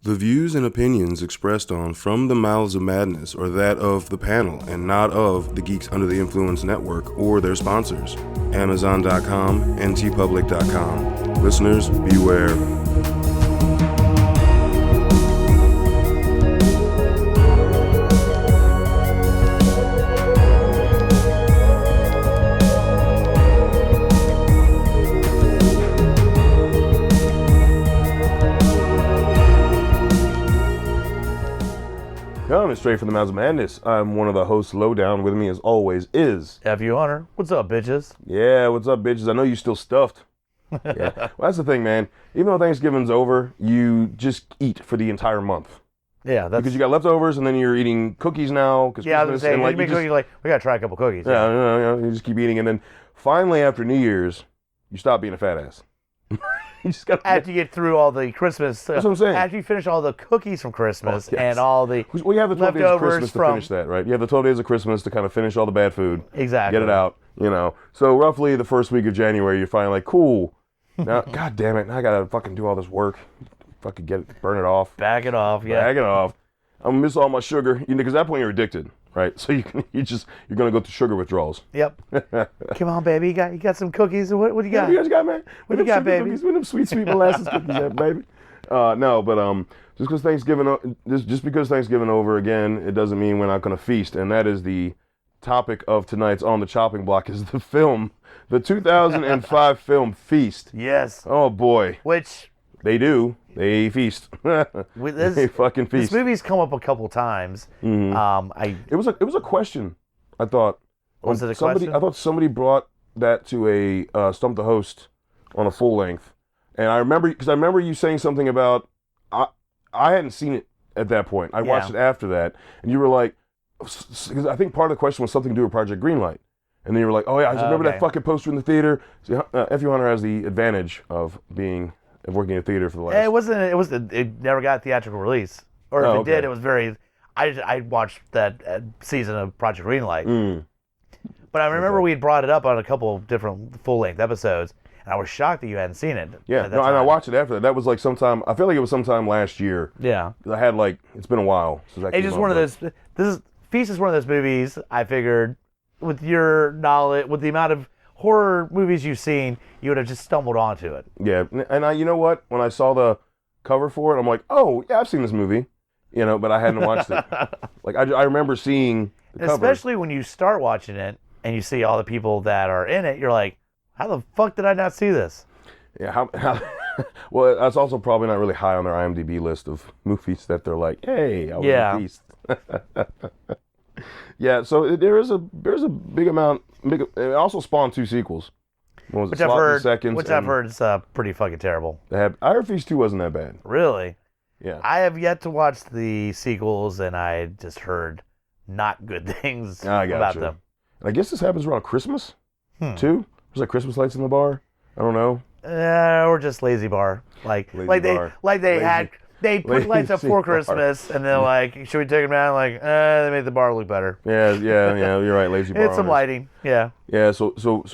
The views and opinions expressed on From the Mouths of Madness are that of the panel and not of the Geeks Under the Influence Network or their sponsors, Amazon.com and tpublic.com. Listeners, beware. Coming straight from the Mouths of Madness, I'm one of the hosts, Lowdown. With me, as always, is... F.U. Hunter. What's up, bitches? Yeah, what's up, bitches? I know you still stuffed. Yeah, well, that's the thing, man. Even though Thanksgiving's over, you just eat for the entire month. Yeah, that's... Because you got leftovers, and then you're eating cookies now. Yeah, I was saying, we gotta try a couple cookies. Yeah, you just keep eating, and then finally, after New Year's, you stop being a fat ass. You just gotta... After you get through all the Christmas... That's what I'm saying. After you finish all the cookies from Christmas and all the well, you have the 12 days of Christmas to finish that, right? You have the 12 days of Christmas to kind of finish all the bad food. Exactly. Get it out, you know. So roughly the first week of January, you're finally like, cool. Now, God damn it, now I gotta fucking do all this work. Fucking burn it off. Back it off, yeah. Back it off. I'm gonna miss all my sugar, because at that point you're addicted, right? So you're gonna go through sugar withdrawals. Yep. Come on, baby, you got some cookies. What do you got? What you guys got, man? What you got, baby? Cookies, with them sweet molasses cookies, at, baby. No, but just because Thanksgiving over again, it doesn't mean we're not gonna feast, and that is the topic of tonight's On the Chopping Block is the film, the 2005 film Feast. Yes. Oh boy. Which they do. They feast. They fucking feast. This movie's come up a couple times. Mm-hmm. It was a question. I thought. Was it a question? I thought somebody brought that to a Stump the Host on a full length, and I remember you saying something about I hadn't seen it at that point. I watched it after that, and you were like, because I think part of the question was something to do with Project Greenlight. And then you were like, oh yeah, I just remember that fucking poster in the theater. See, F.U. Hunter has the advantage of working in theater for the last... It never got a theatrical release. Or if it did, it was very... I watched that season of Project Greenlight. Mm. But I remember we had brought it up on a couple of different full-length episodes, and I was shocked that you hadn't seen it. Yeah, and I watched it after that. That was like sometime... I feel like it was sometime last year. Yeah. I had it's been a while since I came It's just one of those... Feast is one of those movies, I figured... With your knowledge, with the amount of horror movies you've seen, you would have just stumbled onto it. Yeah, and you know what? When I saw the cover for it, I'm like, oh, yeah, I've seen this movie, but I hadn't watched it. I remember seeing the cover. Especially when you start watching it and you see all the people that are in it, you're like, how the fuck did I not see this? Yeah, how well, that's also probably not really high on their IMDb list of movies that they're like, hey, I was a Feast. Yeah, so there's a big amount. It also spawned 2 sequels. Which I've heard is pretty fucking terrible. I heard Feast 2 wasn't that bad. Really? Yeah. I have yet to watch the sequels, and I just heard not good things about them. And I guess this happens around Christmas, too? There's like Christmas lights in the bar. I don't know. Or just lazy bar. They put lights up for Christmas, and they're like, should we take them down? They made the bar look better. Yeah, you're right, lazy bar. It's some lighting, yeah. Yeah, so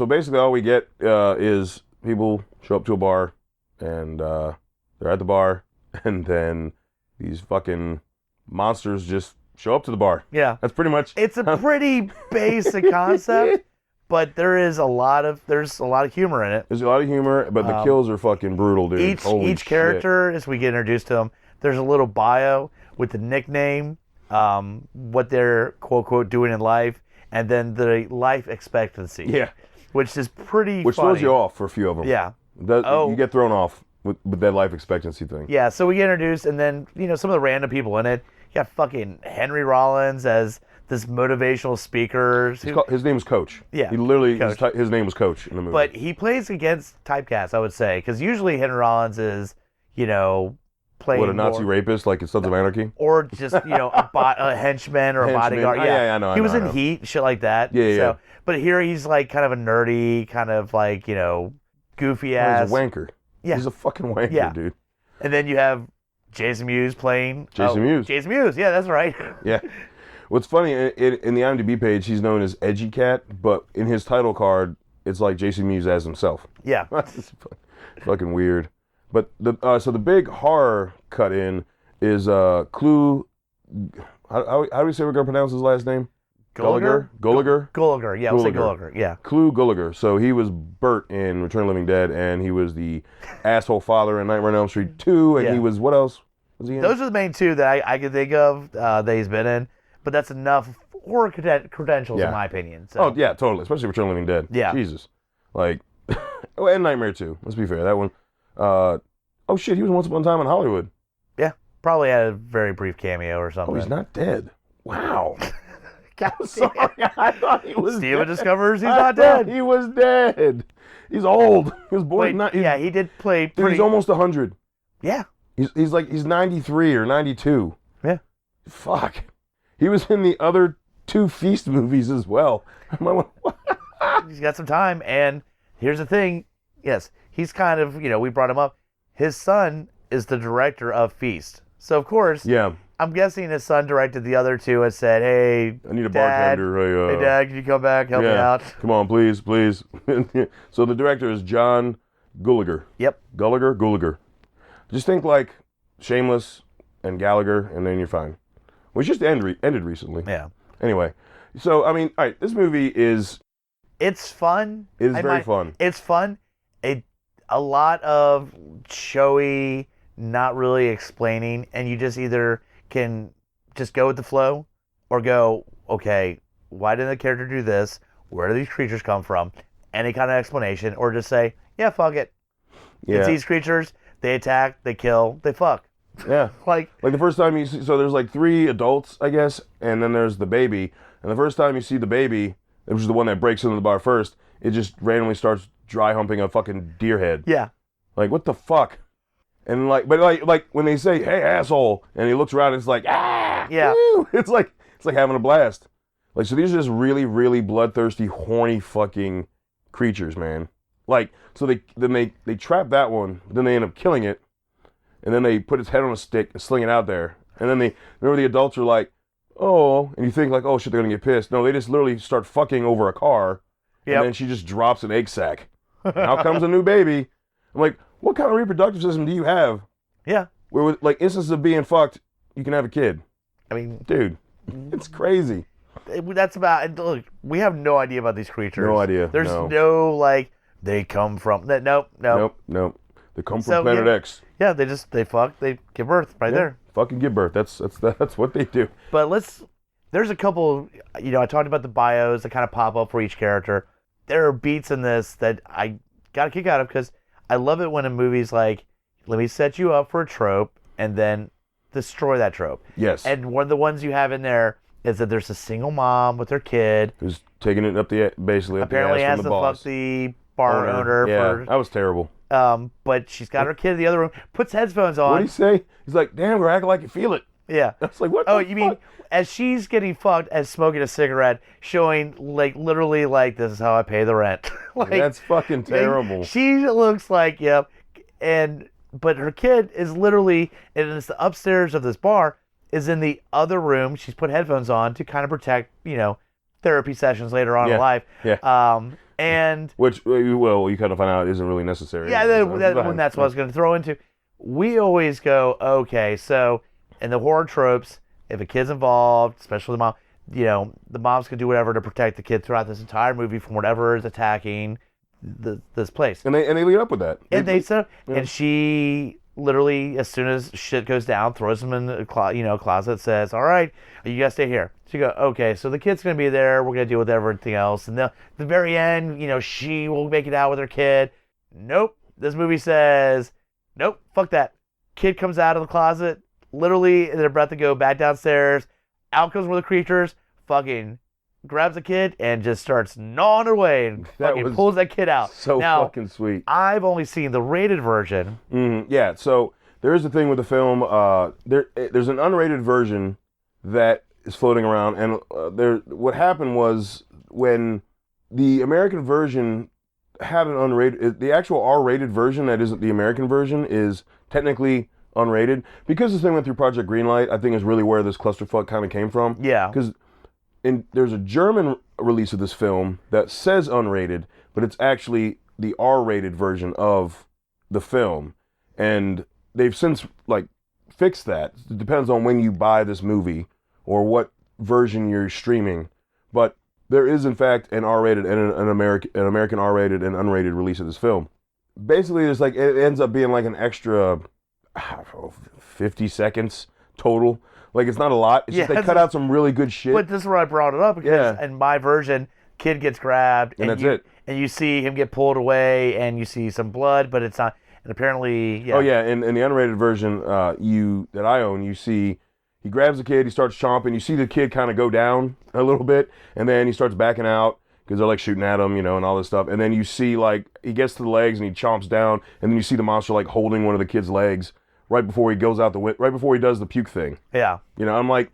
basically all we get is people show up to a bar, and they're at the bar, and then these fucking monsters just show up to the bar. Yeah. That's pretty much... It's a pretty basic concept, but there's a lot of humor in it. There's a lot of humor, but the kills are fucking brutal, dude. Each character, as we get introduced to them, there's a little bio with the nickname, what they're quote doing in life, and then the life expectancy. Yeah, which is pretty. Which funny. throws you off for a few of them. Yeah. You get thrown off with that life expectancy thing. Yeah, so we get introduced, and then some of the random people in it. You got fucking Henry Rollins as this motivational speaker. His name was Coach. Yeah. He literally, his name was Coach in the movie. But he plays against typecast, I would say, because usually Henry Rollins is, playing a Nazi rapist, like in Sons of Anarchy? Or just, a henchman or a bodyguard. Yeah, I know. He was in Heat, shit like that. Yeah. But here he's kind of a nerdy, kind of goofy ass. He's a wanker. Yeah. He's a fucking wanker, dude. And then you have Jason Mewes playing... Jason Mewes. Jason Mewes, yeah, that's right. Yeah. What's funny, in the IMDb page, he's known as Edgy Cat, but in his title card, it's like Jason Mewes as himself. Yeah. That's fucking weird. But the big horror cut in is Clue. How do we say we're gonna pronounce his last name? Gulliger. Gulliger. Yeah, we'll say Gulliger. Yeah. Clue Gulliger. So he was Bert in Return of the Living Dead, and he was the asshole father in Nightmare on Elm Street 2, and he was what else? Was he in? Those are the main two that I could think of that he's been in, but that's enough horror credentials in my opinion. So. Oh yeah, totally. Especially Return of the Living Dead. Yeah. Jesus. Like, and Nightmare 2. Let's be fair. That one. Oh shit, he was Once Upon a Time in Hollywood. Yeah. Probably had a very brief cameo or something. Oh, he's not dead. Wow. God, sorry, I thought he was Steven dead. discovers he's not dead. He was dead. He's old. He was born. He did play pretty... Dude, he's almost 100. Yeah. He's 93 or 92. Yeah. Fuck. He was in the other 2 Feast movies as well. He's got some time, and here's the thing. Yes, he's kind of, we brought him up. His son is the director of Feast. So, of course... Yeah. I'm guessing his son directed the other 2 and said, "Hey, I need a Dad, bartender. Hey, Dad, can you come back, help me out? Come on, please." So the director is John Gulliger. Yep. Gulliger. Just think like Shameless and Gallagher, and then you're fine. Which just ended recently. Yeah. Anyway, so I mean, all right, this movie is. It's fun. It is very fun. It's fun. A lot of showy, not really explaining, and you just either can just go with the flow or go, okay, why didn't the character do this? Where do these creatures come from? Any kind of explanation, or just say, yeah, fuck it. Yeah. It's these creatures, they attack, they kill, they fuck. Yeah. like the first time you see, so there's like 3 adults, I guess, and then there's the baby. And the first time you see the baby, which is the one that breaks into the bar first, it just randomly starts dry humping a fucking deer head. Yeah. Like, what the fuck? And like when they say, "Hey, asshole," and he looks around, it's like, ah, yeah, woo! It's like having a blast. Like, so these are just really, really bloodthirsty, horny fucking creatures, man. Like, so they trap that one, but then they end up killing it, and then they put its head on a stick and sling it out there, and then the adults are like, oh, and you think like, oh shit, they're gonna get pissed. No, they just literally start fucking over a car, and then she just drops an egg sack. And out comes a new baby. I'm like, what kind of reproductive system do you have? Yeah. Where with like instances of being fucked, you can have a kid. I mean, dude, it's crazy. That's about. Look, we have no idea about these creatures. No idea. There's no like they come from. Nope. They come from Planet X. Yeah, they fuck. They give birth right there. Fucking give birth. That's what they do. But there's a couple. I talked about the bios that kind of pop up for each character. There are beats in this that I got a kick out of because I love it when a movie's like, let me set you up for a trope and then destroy that trope. Yes. And one of the ones you have in there is that there's a single mom with her kid who's taking it basically up the ass apparently from has the to boss. fuck the bar owner. Yeah, that was terrible. But she's got her kid in the other room, puts headphones on. What did he say? He's like, damn, we're acting like you feel it. Yeah. That's like, what the fuck? You mean as she's getting fucked as smoking a cigarette, showing like literally like this is how I pay the rent. Like, that's fucking terrible. She looks like, yep. But her kid is literally, and it's the upstairs of this bar, is in the other room. She's put headphones on to kind of protect, therapy sessions later on in life. Yeah. And which, well, you kind of find out isn't really necessary. Yeah, that's what I was going to throw into. We always go, okay, so in the horror tropes, if a kid's involved, especially the mom, the mom's going to do whatever to protect the kid throughout this entire movie from whatever is attacking this place. And they lead up with that. And she literally, as soon as shit goes down, throws them in the closet, says, all right, you guys stay here. So you go, okay, so the kid's going to be there. We're going to deal with everything else. And the very end, she will make it out with her kid. Nope. This movie says, nope, fuck that. Kid comes out of the closet, literally they're about to go back downstairs. Out comes one of the creatures, fucking grabs the kid and just starts gnawing her way and fucking pulls that kid out. So fucking sweet. I've only seen the rated version. Yeah, so there's the thing with the film. There's an unrated version that is floating around, and what happened was when the American version had an unrated, the actual R-rated version that isn't the American version is technically unrated because this thing went through Project Greenlight. I think is really where this clusterfuck kind of came from. Yeah, because there's a German release of this film that says unrated, but it's actually the R-rated version of the film, and they've since fixed that. It depends on when you buy this movie or what version you're streaming. But there is, in fact, an R-rated and an American R-rated and unrated release of this film. Basically, there's like it ends up being like an extra, I don't know, 50 seconds total. Like, it's not a lot. It's just they cut out some really good shit. But this is where I brought it up because in my version, kid gets grabbed and that's it. And you see him get pulled away, and you see some blood, but it's not. And apparently, Oh yeah, in the unrated version, that I own, you see he grabs the kid, he starts chomping. You see the kid kind of go down a little bit, and then he starts backing out because they're like shooting at him, and all this stuff. And then you see like he gets to the legs and he chomps down, and then you see the monster like holding one of the kid's legs right before he goes out right before he does the puke thing. Yeah. I'm like,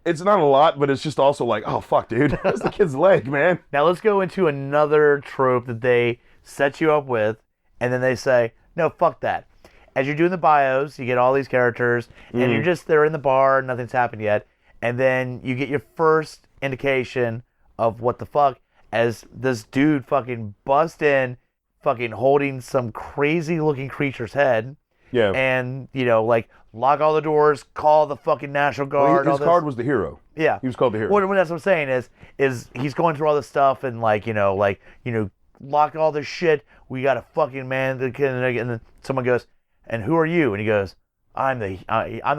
it's not a lot, but it's just also like, oh fuck, dude, that's the kid's leg, man. Now let's go into another trope that they set you up with, and then they say, no, fuck that. As you're doing the bios, you get all these characters, and they're in the bar, nothing's happened yet, and then you get your first indication of what the fuck as this dude fucking busts in, fucking holding some crazy looking creature's head. Yeah. And, like, lock all the doors, call the fucking National Guard. His card was the hero. Yeah. He was called the hero. Well, that's what I'm saying is he's going through all this stuff and, lock all this shit. We got a fucking man. And then someone goes, and who are you? And he goes, I'm the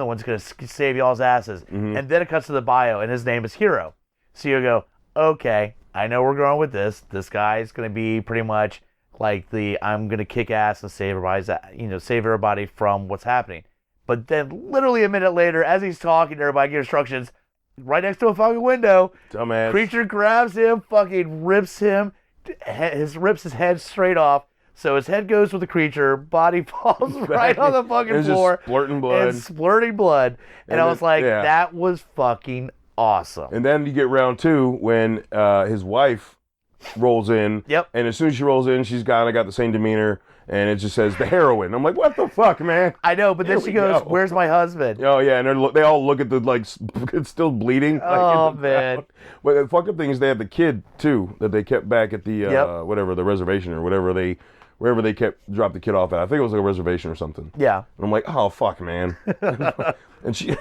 one that's going to save y'all's asses. Mm-hmm. And then it cuts to the bio, and his name is Hero. So you go, okay, I know we're going with this. This guy's going to be pretty much like I'm going to kick ass and save everybody from what's happening. But then literally a minute later, as he's talking to everybody, getting instructions, right next to a fucking window, dumbass creature grabs him, fucking rips his head straight off. So his head goes with the creature, body falls right on the fucking floor. Just splurting blood. And splurting blood. And I was like, that was fucking awesome. And then you get round two when his wife rolls in. Yep. And as soon as she rolls in, she's kind of got the same demeanor, and it just says the heroine. I'm like, what the fuck, man? I know, but then she goes, "Where's my husband?" Oh yeah, and they all look at the it's still bleeding. Oh man. But the fucked up thing is they have the kid too that they kept back at the the reservation or wherever they dropped the kid off at. I think it was like a reservation or something. Yeah. And I'm like, oh fuck, man. And she.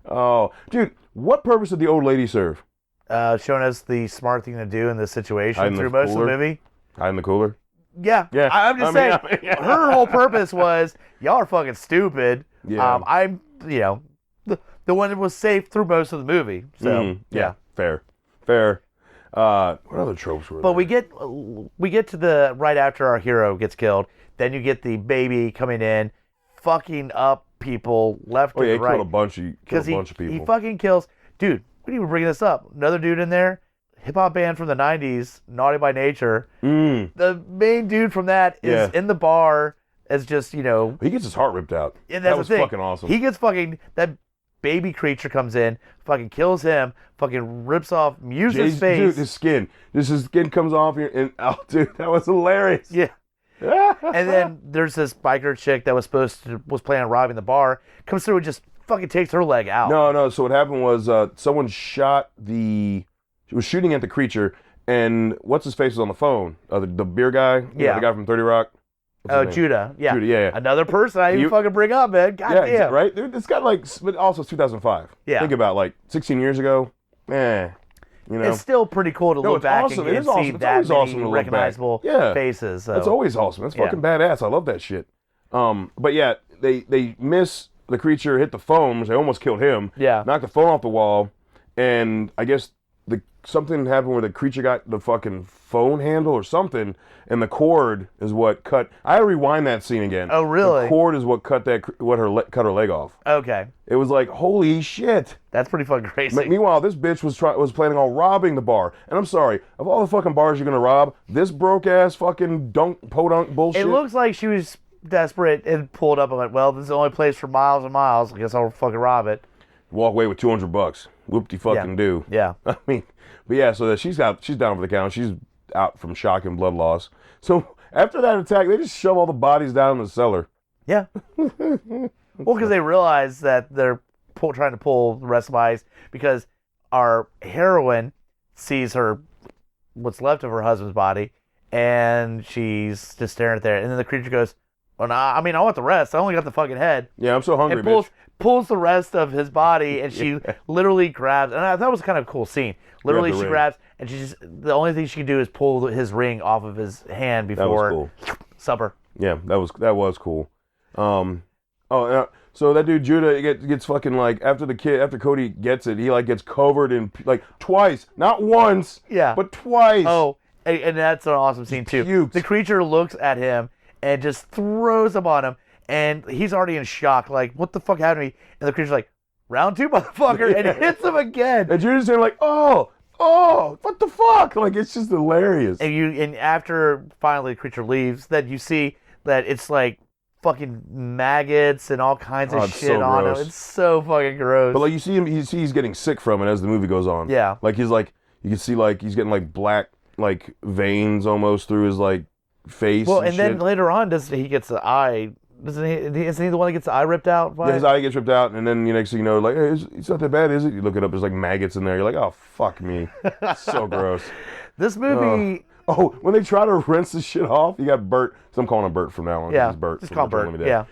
Oh, dude, what purpose did the old lady serve? Showing us the smart thing to do in this situation through most of the movie. Hide in the cooler? Yeah. I'm just saying, her whole purpose was, y'all are fucking stupid. Yeah. I'm, the one that was safe through most of the movie. So, yeah. Fair. What other tropes were there? But we get to the, right after our hero gets killed, then you get the baby coming in, fucking up people left and right. He killed a bunch of people. He fucking kills, dude, we didn't even bring this up. Another dude in there, hip-hop band from the 90s, Naughty by Nature. The main dude from that is in the bar as just, He gets his heart ripped out. And that was fucking awesome. He gets that baby creature comes in, fucking kills him, fucking rips off, Muse's face. Dude, his skin comes off here, and dude, that was hilarious. Yeah. And then there's this biker chick that was planning on robbing the bar, comes through and just fucking takes her leg out. No. So what happened was someone was shooting at the creature, and what's his face was on the phone? The beer guy, the guy from 30 Rock. Judah. Yeah. Judah, yeah. Another person I didn't fucking bring up, man. God damn. Right? It's got but also 2005. Yeah. Think about 16 years ago. It's still pretty cool to look back and see that many recognizable faces. So. It's always awesome. That's fucking badass. I love that shit. But yeah, they miss the creature, hit the foam, they almost killed him. Yeah. Knocked the phone off the wall, and I guess something happened where the creature got the fucking phone handle or something, and the cord is what cut. I had to rewind that scene again. Oh, really? The cord is what cut her leg off. Okay. It was like, holy shit. That's pretty fucking crazy. Meanwhile, this bitch was planning on robbing the bar. And I'm sorry, of all the fucking bars you're gonna rob, this broke ass fucking podunk bullshit. It looks like she was desperate and pulled up and went, well, this is the only place for miles and miles. I guess I'll fucking rob it. Walk away with $200. Whoop-de-fucking-do. Yeah. I mean, but yeah, so she's down for the count. She's out from shock and blood loss. So after that attack, they just shove all the bodies down in the cellar. Yeah. Well, because they realize that they're trying to pull the rest of my eyes because our heroine sees what's left of her husband's body, and she's just staring at there. And then the creature goes, Well, I mean, I want the rest. I only got the fucking head. Yeah, I'm so hungry, and bitch. pulls the rest of his body, and she literally grabs. And I thought it was kind of a cool scene. Literally, she grabs, and the only thing she can do is pull his ring off of his hand before cool. supper. Yeah, that was cool. So that dude Judah gets fucking like after Cody gets it, he like gets covered in like twice, not once, but twice. Oh, and that's an awesome scene too. Puked. The creature looks at him and just throws him on him, and he's already in shock, like, what the fuck happened to me? And the creature's like, round 2, motherfucker, and hits him again. And Judah's there like, oh, what the fuck? Like, it's just hilarious. And after finally the creature leaves, then you see that it's like fucking maggots and all kinds of shit so on gross. him. It's so fucking gross. But like you see he's getting sick from it as the movie goes on. Yeah. Like he's like, you can see like he's getting like black like veins almost through his like face. Well, and then shit. later on, he gets the eye. Isn't he the one that gets the eye ripped out? Yeah, his eye gets ripped out, and then next thing you know, like, hey, it's not that bad, is it? You look it up, there's like maggots in there. You're like, oh, fuck me. So gross. This movie... when they try to rinse the shit off, you got Bert. So I'm calling him Bert from now on. Yeah, he's Bert. just call Bert. Yeah.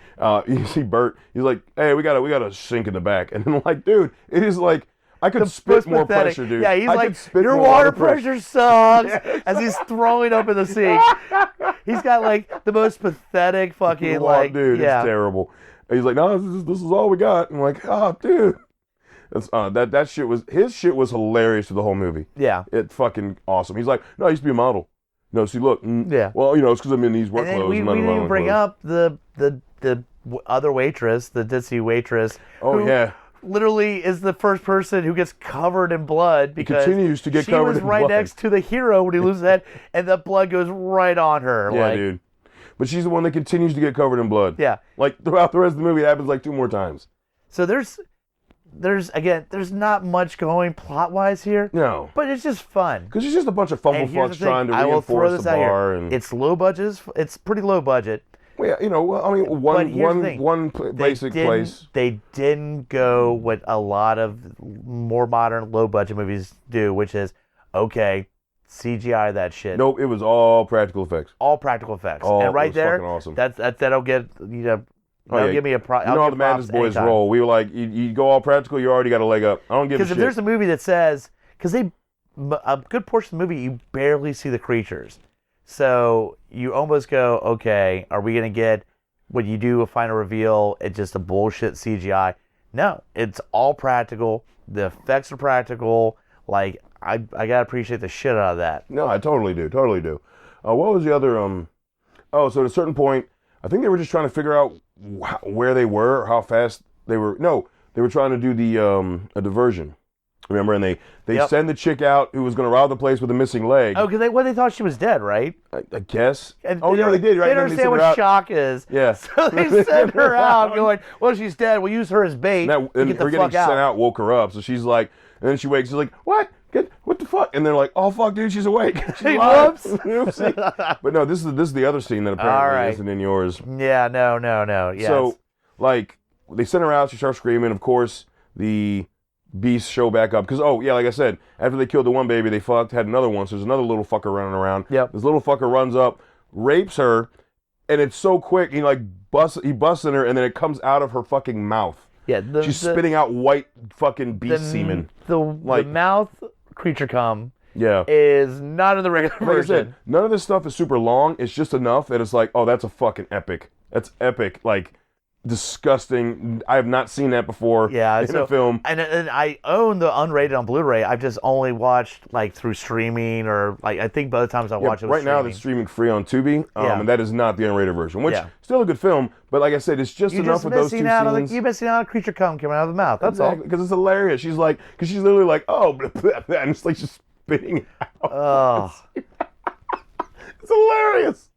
You see Bert. He's like, hey, we got a sink in the back, and then like, dude, it is like I could spit more pressure, dude. Yeah, he's I like, your water pressure sucks, as he's throwing up in the sink. He's got like the most pathetic fucking like, dude, it's terrible. And he's like, no, this is all we got. I'm like, oh, dude. That's that shit was hilarious for the whole movie. Yeah, it's fuking awesome. He's like, no, I used to be a model. No, see, look, well, it's because I'm in these work clothes. We didn't bring up the other waitress, the ditzy waitress. Oh, literally is the first person who gets covered in blood because continues to get covered in blood. She was right next to the hero when he loses his head, and the blood goes right on her. Yeah, dude. But she's the one that continues to get covered in blood. Yeah. Like throughout the rest of the movie, it happens like 2 more times. So there's not much going plot-wise here. No. But it's just fun. Because it's just a bunch of fumblefucks trying to reinforce the bar. And it's low budget. It's pretty low budget. Well, yeah, I mean, one basic place. They didn't go what a lot of more modern low-budget movies do, which is, okay, CGI that shit. Nope, it was all practical effects. All practical effects. Oh, and right there, awesome. that'll get, that'll give me a pro. You know how the Madness Boys roll. We were like, you go all practical, you already got a leg up. I don't give a shit. Because if there's a movie that says, a good portion of the movie, you barely see the creatures. So you almost go, okay, are we going to get, when you do a final reveal, it's just a bullshit CGI? No, it's all practical. The effects are practical. Like, I got to appreciate the shit out of that. No, I totally do. What was the other, so at a certain point, I think they were just trying to figure out where they were, how fast they were. No, they were trying to do a diversion. Remember, and they send the chick out who was going to rob the place with a missing leg. Oh, because they thought she was dead, right? I guess. And they did, right? They don't understand what shock is. Yeah. So they send her out going, well, she's dead. We'll use her as bait and get the her fuck getting out. sent out woke her up. So she's like, and then she wakes. She's like, what? What the fuck? And they're like, oh, fuck, dude, she's awake. She's alive. But no, this is the other scene that apparently isn't in yours. Yeah, no. Yes. So, like, they sent her out. She starts screaming. Of course, the beasts show back up because like I said, after they killed the one baby, they had another one. So there's another little fucker running around. Yep. This little fucker runs up, rapes her, and it's so quick. He busts in her, and then it comes out of her fucking mouth. Yeah, she's spitting out white fucking beast semen. The mouth creature cum. Yeah. Is not in the regular version. Like I said, none of this stuff is super long. It's just enough that it's like, oh, that's a fucking epic. That's epic. Like, disgusting. I have not seen that before in a film. And I own the unrated on Blu-ray. I've just only watched like through streaming or like I think both times I watched it was right now it's streaming free on Tubi, and that is not the unrated version, which still a good film, but like I said, it's just enough with those two scenes. You're missing out on creature cum coming out of the mouth. That's all. Because it's hilarious. She's like, because she's literally like, oh, and it's like just spitting it out. Oh. It's hilarious.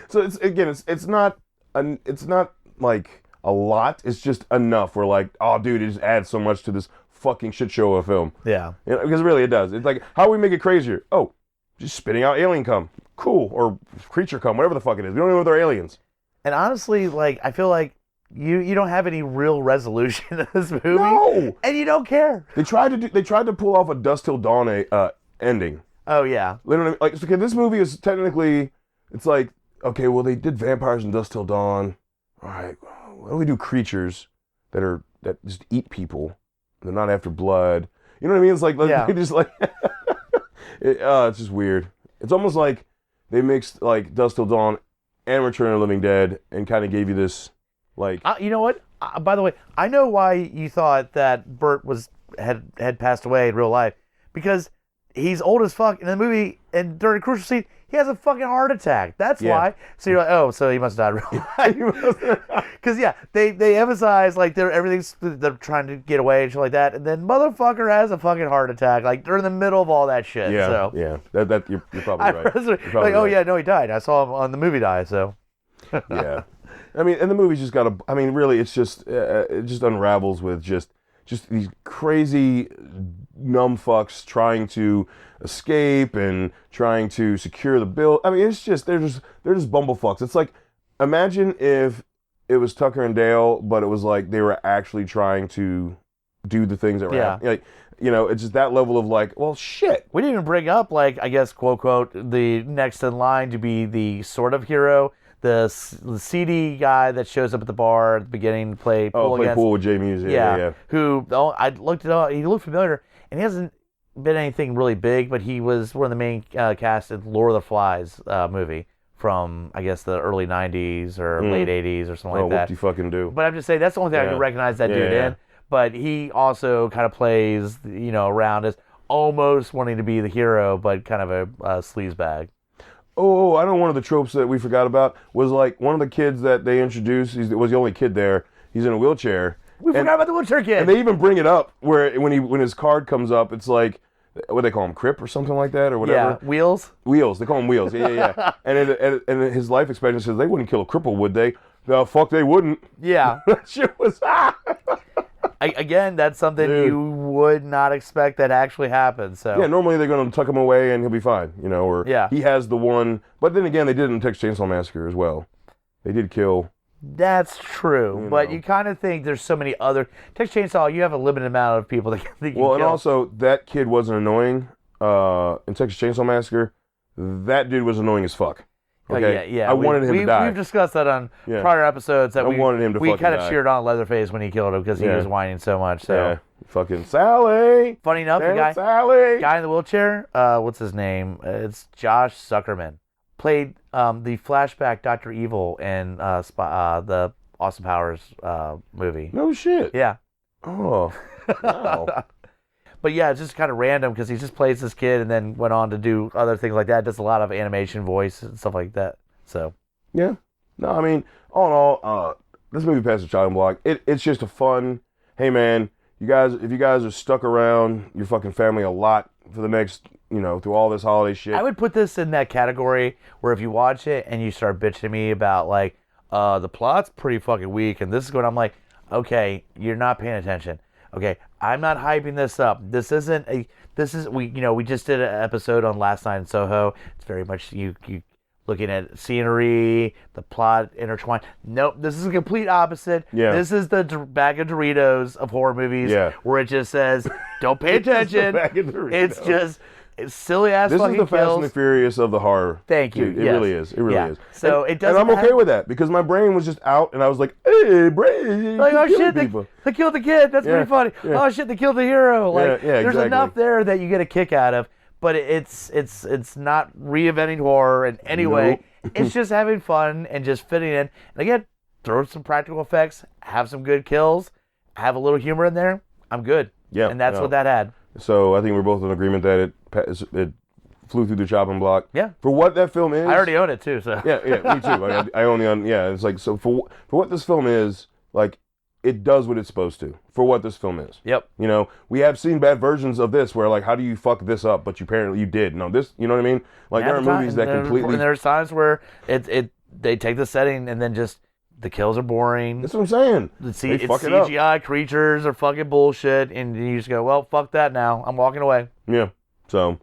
So it's not like a lot. It's just enough. We're like, oh, dude, it just adds so much to this fucking shit show of a film. Yeah. Because really it does. It's like, how do we make it crazier? Oh, just spitting out alien cum. Cool. Or creature cum, whatever the fuck it is. We don't even know if they're aliens. And honestly, like, I feel like you don't have any real resolution in this movie. No. And you don't care. They tried to pull off a Dusk Till Dawn ending. Oh, yeah. Literally, like, okay, this movie is technically, it's like, okay, well, they did vampires in Dusk Till Dawn. All right, why don't we do creatures that just eat people? They're not after blood. You know what I mean? It's like, they just like, it's just weird. It's almost like they mixed like Dusk Till Dawn and Return of the Living Dead and kind of gave you this, like... you know what? By the way, I know why you thought that Bert had passed away in real life. Because he's old as fuck in the movie, and during a crucial scene, he has a fucking heart attack. That's why. So you're like, oh, so he must have died in real life. Because, they emphasize, like, they're trying to get away and shit like that, and then motherfucker has a fucking heart attack, like, during the middle of all that shit. Yeah, so. yeah. That you're probably right. You're probably like, oh, right. yeah, no, he died. I saw him on the movie die, so. Yeah. I mean, and the movie's just got a... I mean, really, it's just... it just unravels with just these crazy numb fucks trying to escape and trying to secure the bill. I mean, it's just... They're just bumblefucks. It's like... Imagine if it was Tucker and Dale, but it was like they were actually trying to do the things that were happening. Like, you know, it's just that level of like, well, shit. We didn't even bring up, like, I guess, quote, quote, the next in line to be the sort of hero. The CD guy that shows up at the bar at the beginning to play pool against. Pool with Jay Muse. Yeah. Who, I looked it up, he looked familiar, and he hasn't been anything really big, but he was one of the main cast in Lord of the Flies movie from, I guess, the early 90s or late 80s or something like that. What you fucking do. But I'm just saying, that's the only thing I can recognize that dude in. But he also kind of plays, around as almost wanting to be the hero, but kind of a sleazebag. Oh, I know one of the tropes that we forgot about was like one of the kids that they introduced, was the only kid there. He's in a wheelchair. We forgot about the wheelchair kid. And they even bring it up where when his card comes up, it's like, what do they call him, Crip or something like that or whatever? Yeah, Wheels. Wheels, they call him Wheels. Yeah. and his life expectancy says they wouldn't kill a cripple, would they? No, fuck, they wouldn't. Yeah. That shit was... Again, that's something you would not expect that actually happens. So yeah, normally they're going to tuck him away and he'll be fine, or he has the one. But then again, they did it in Texas Chainsaw Massacre as well. They did kill. That's true, but you kind of think there's so many other Texas Chainsaw. You have a limited amount of people that you can kill. And also that kid wasn't annoying in Texas Chainsaw Massacre. That dude was annoying as fuck. Okay. Yeah. I wanted him to die. We've discussed that on prior episodes. That I wanted him to we kind of die. cheered on Leatherface when he killed him because he was whining so much. So fucking Sally. Funny enough, the guy in the wheelchair. What's his name? It's Josh Zuckerman. Played the flashback Dr. Evil in the Austin Powers movie. No shit. Yeah. Oh. Wow. But yeah, it's just kind of random because he just plays this kid and then went on to do other things like that. Does a lot of animation voice and stuff like that. So yeah, no, I mean, all in all, this movie passed the chopping block. It's just a fun. Hey man, if you guys are stuck around your fucking family a lot for the next, through all this holiday shit, I would put this in that category where if you watch it and you start bitching to me about like the plot's pretty fucking weak and this is going, I'm like, okay, you're not paying attention. Okay, I'm not hyping this up. We just did an episode on Last Night in Soho. It's very much you looking at scenery, the plot intertwined. Nope, this is a complete opposite. Yeah. This is the bag of Doritos of horror movies where it just says, don't pay attention. It's just... It's silly ass fucking kills. This is the Fast and the Furious of the horror. Thank you. Dude, it really is. It really is. So it doesn't. And I'm okay with that because my brain was just out, and I was like, "Hey, brain!" Like, oh shit, they killed the kid. That's pretty funny. Yeah. Oh shit, they killed the hero. Like, there's enough there that you get a kick out of, but it's not reinventing horror in any way. It's just having fun and just fitting in. And again, throw some practical effects, have some good kills, have a little humor in there. I'm good. Yeah, and that's what that had. So I think we're both in agreement that it flew through the chopping block. Yeah. For what that film is. I already own it too. So. Yeah, me too. I only own. Yeah, it's like so for what this film is, like it does what it's supposed to. For what this film is. Yep. We have seen bad versions of this where like, how do you fuck this up? But apparently you did. No, this. You know what I mean? Like there are movies that completely. And there's times where they take the setting and then just. The kills are boring. That's what I'm saying. It's CGI creatures are fucking bullshit, and you just go, well, fuck that now. I'm walking away. Yeah. So,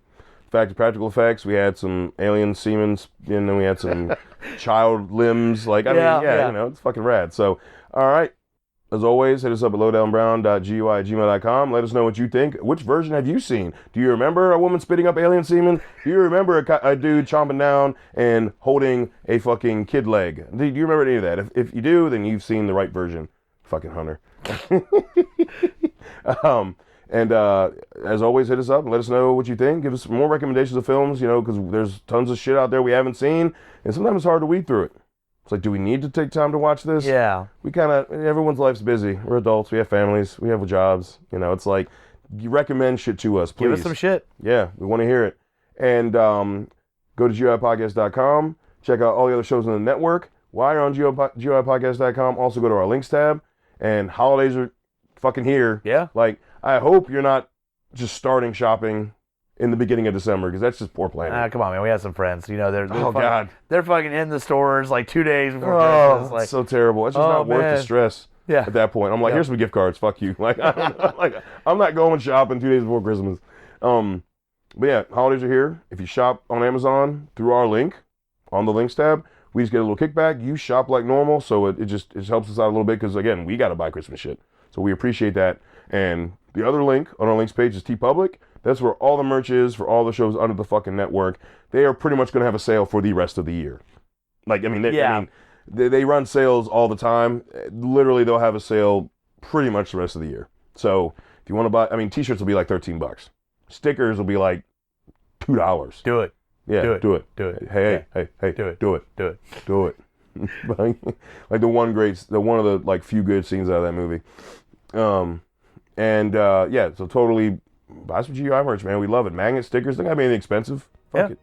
practical effects. We had some alien semen, and then we had some child limbs. Like, I mean, it's fucking rad. So, all right. as always, hit us up at lowdownbrown.gui@gmail.com. Let us know what you think. Which version have you seen? Do you remember a woman spitting up alien semen? Do you remember a dude chomping down and holding a fucking kid leg? Do you remember any of that? If you do, then you've seen the right version. Fucking Hunter. And as always, hit us up and let us know what you think. Give us more recommendations of films, because there's tons of shit out there we haven't seen, and sometimes it's hard to weed through it. It's like, do we need to take time to watch this? Yeah. Everyone's life's busy. We're adults. We have families. We have jobs. It's like, you recommend shit to us, please. Give us some shit. Yeah, we want to hear it. And go to GUIPodcast.com. Check out all the other shows on the network. While you're on GUIPodcast.com, also go to our links tab. And holidays are fucking here. Yeah. Like, I hope you're not just starting shopping in the beginning of December, because that's just poor planning. Come on, man. We have some friends. They're God. They're fucking in the stores like 2 days before Christmas. Like, it's so terrible. It's just not worth the stress. Yeah. At that point, I'm like, here's some gift cards. Fuck you. Like, I'm not going shopping 2 days before Christmas. But yeah, holidays are here. If you shop on Amazon through our link on the links tab, we just get a little kickback. You shop like normal, so it just helps us out a little bit, because again, we got to buy Christmas shit, so we appreciate that. And the other link on our links page is TeePublic. That's where all the merch is for all the shows under the fucking network. They are pretty much going to have a sale for the rest of the year. They run sales all the time. Literally, they'll have a sale pretty much the rest of the year. So if you want to buy, t-shirts will be like $13. Stickers will be like $2. Do it. Yeah, do it. Hey, do it. Do it. Like the one of the like few good scenes out of that movie. So totally buy some GUI merch, man. We love it. Magnet stickers, they gotta be anything expensive. Fuck it.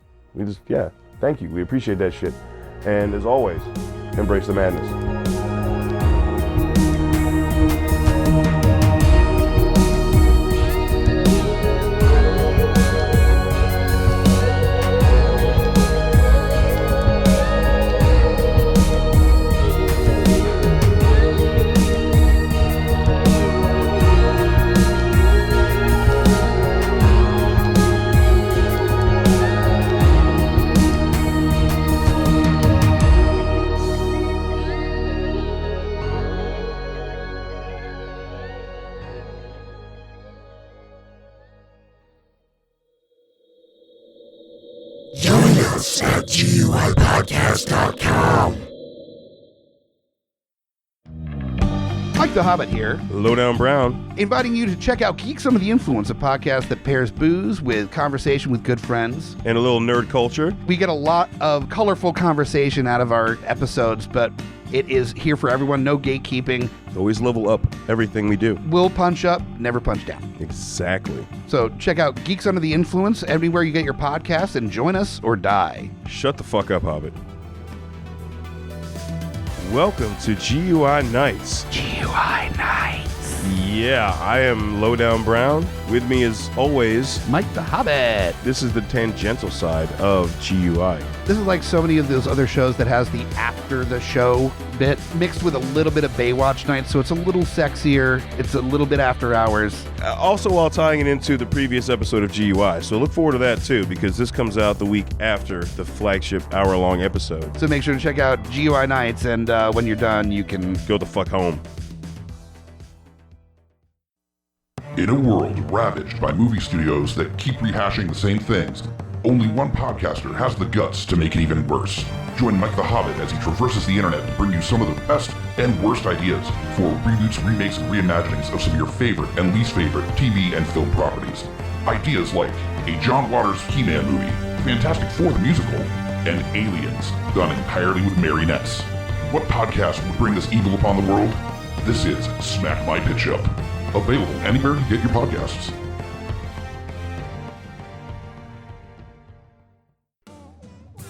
Thank you. We appreciate that shit. And as always, embrace the madness. Join us at GUIPodcast.com. Mike the Hobbit here, Lowdown Brown, inviting you to check out Geek Some of the Influence, a podcast that pairs booze with conversation with good friends. and a little nerd culture. We get a lot of colorful conversation out of our episodes, but it is here for everyone, no gatekeeping. Always level up everything we do. We'll punch up, never punch down. Exactly. So check out Geeks Under the Influence everywhere you get your podcasts, and join us or die. Shut the fuck up, Hobbit. Welcome to GUI Nights. GUI Nights. Yeah, I am Lowdown Brown. With me as always, Mike the Hobbit. this is the tangential side of GUI. This is like so many of those other shows that has the after the show bit mixed with a little bit of Baywatch Nights, so it's a little sexier. It's a little bit after hours. Also while tying it into the previous episode of GUI. So look forward to that too, because this comes out the week after the flagship hour-long episode. So make sure to check out GUI Nights, and when you're done, you can Go the fuck home. In a world ravaged by movie studios that keep rehashing the same things, only one podcaster has the guts to make it even worse. Join Mike the Hobbit as he traverses the internet to bring you some of the best and worst ideas for reboots, remakes, and reimaginings of some of your favorite and least favorite TV and film properties. Ideas like a John Waters He-Man movie, Fantastic Four the musical, and Aliens, done entirely with marionettes. What podcast would bring this evil upon the world? This is Smack My Pitch Up. Available anywhere you get your podcasts.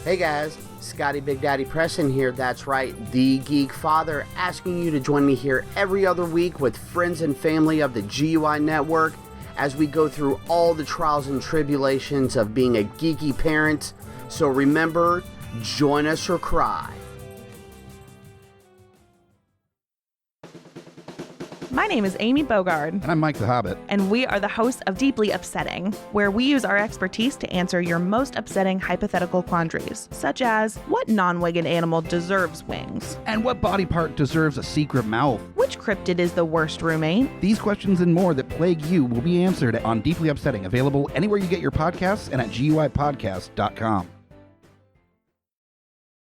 Hey guys, Scotty Big Daddy Preston here. That's right, the Geek Father, asking you to join me here every other week with friends and family of the GUI Network as we go through all the trials and tribulations of being a geeky parent. So remember, join us or cry. My name is Amy Bogard. And I'm Mike the Hobbit. And we are the hosts of Deeply Upsetting, where we use our expertise to answer your most upsetting hypothetical quandaries, such as, what non-winged animal deserves wings? And what body part deserves a secret mouth? Which cryptid is the worst roommate? These questions and more that plague you will be answered on Deeply Upsetting, available anywhere you get your podcasts and at GUIpodcast.com.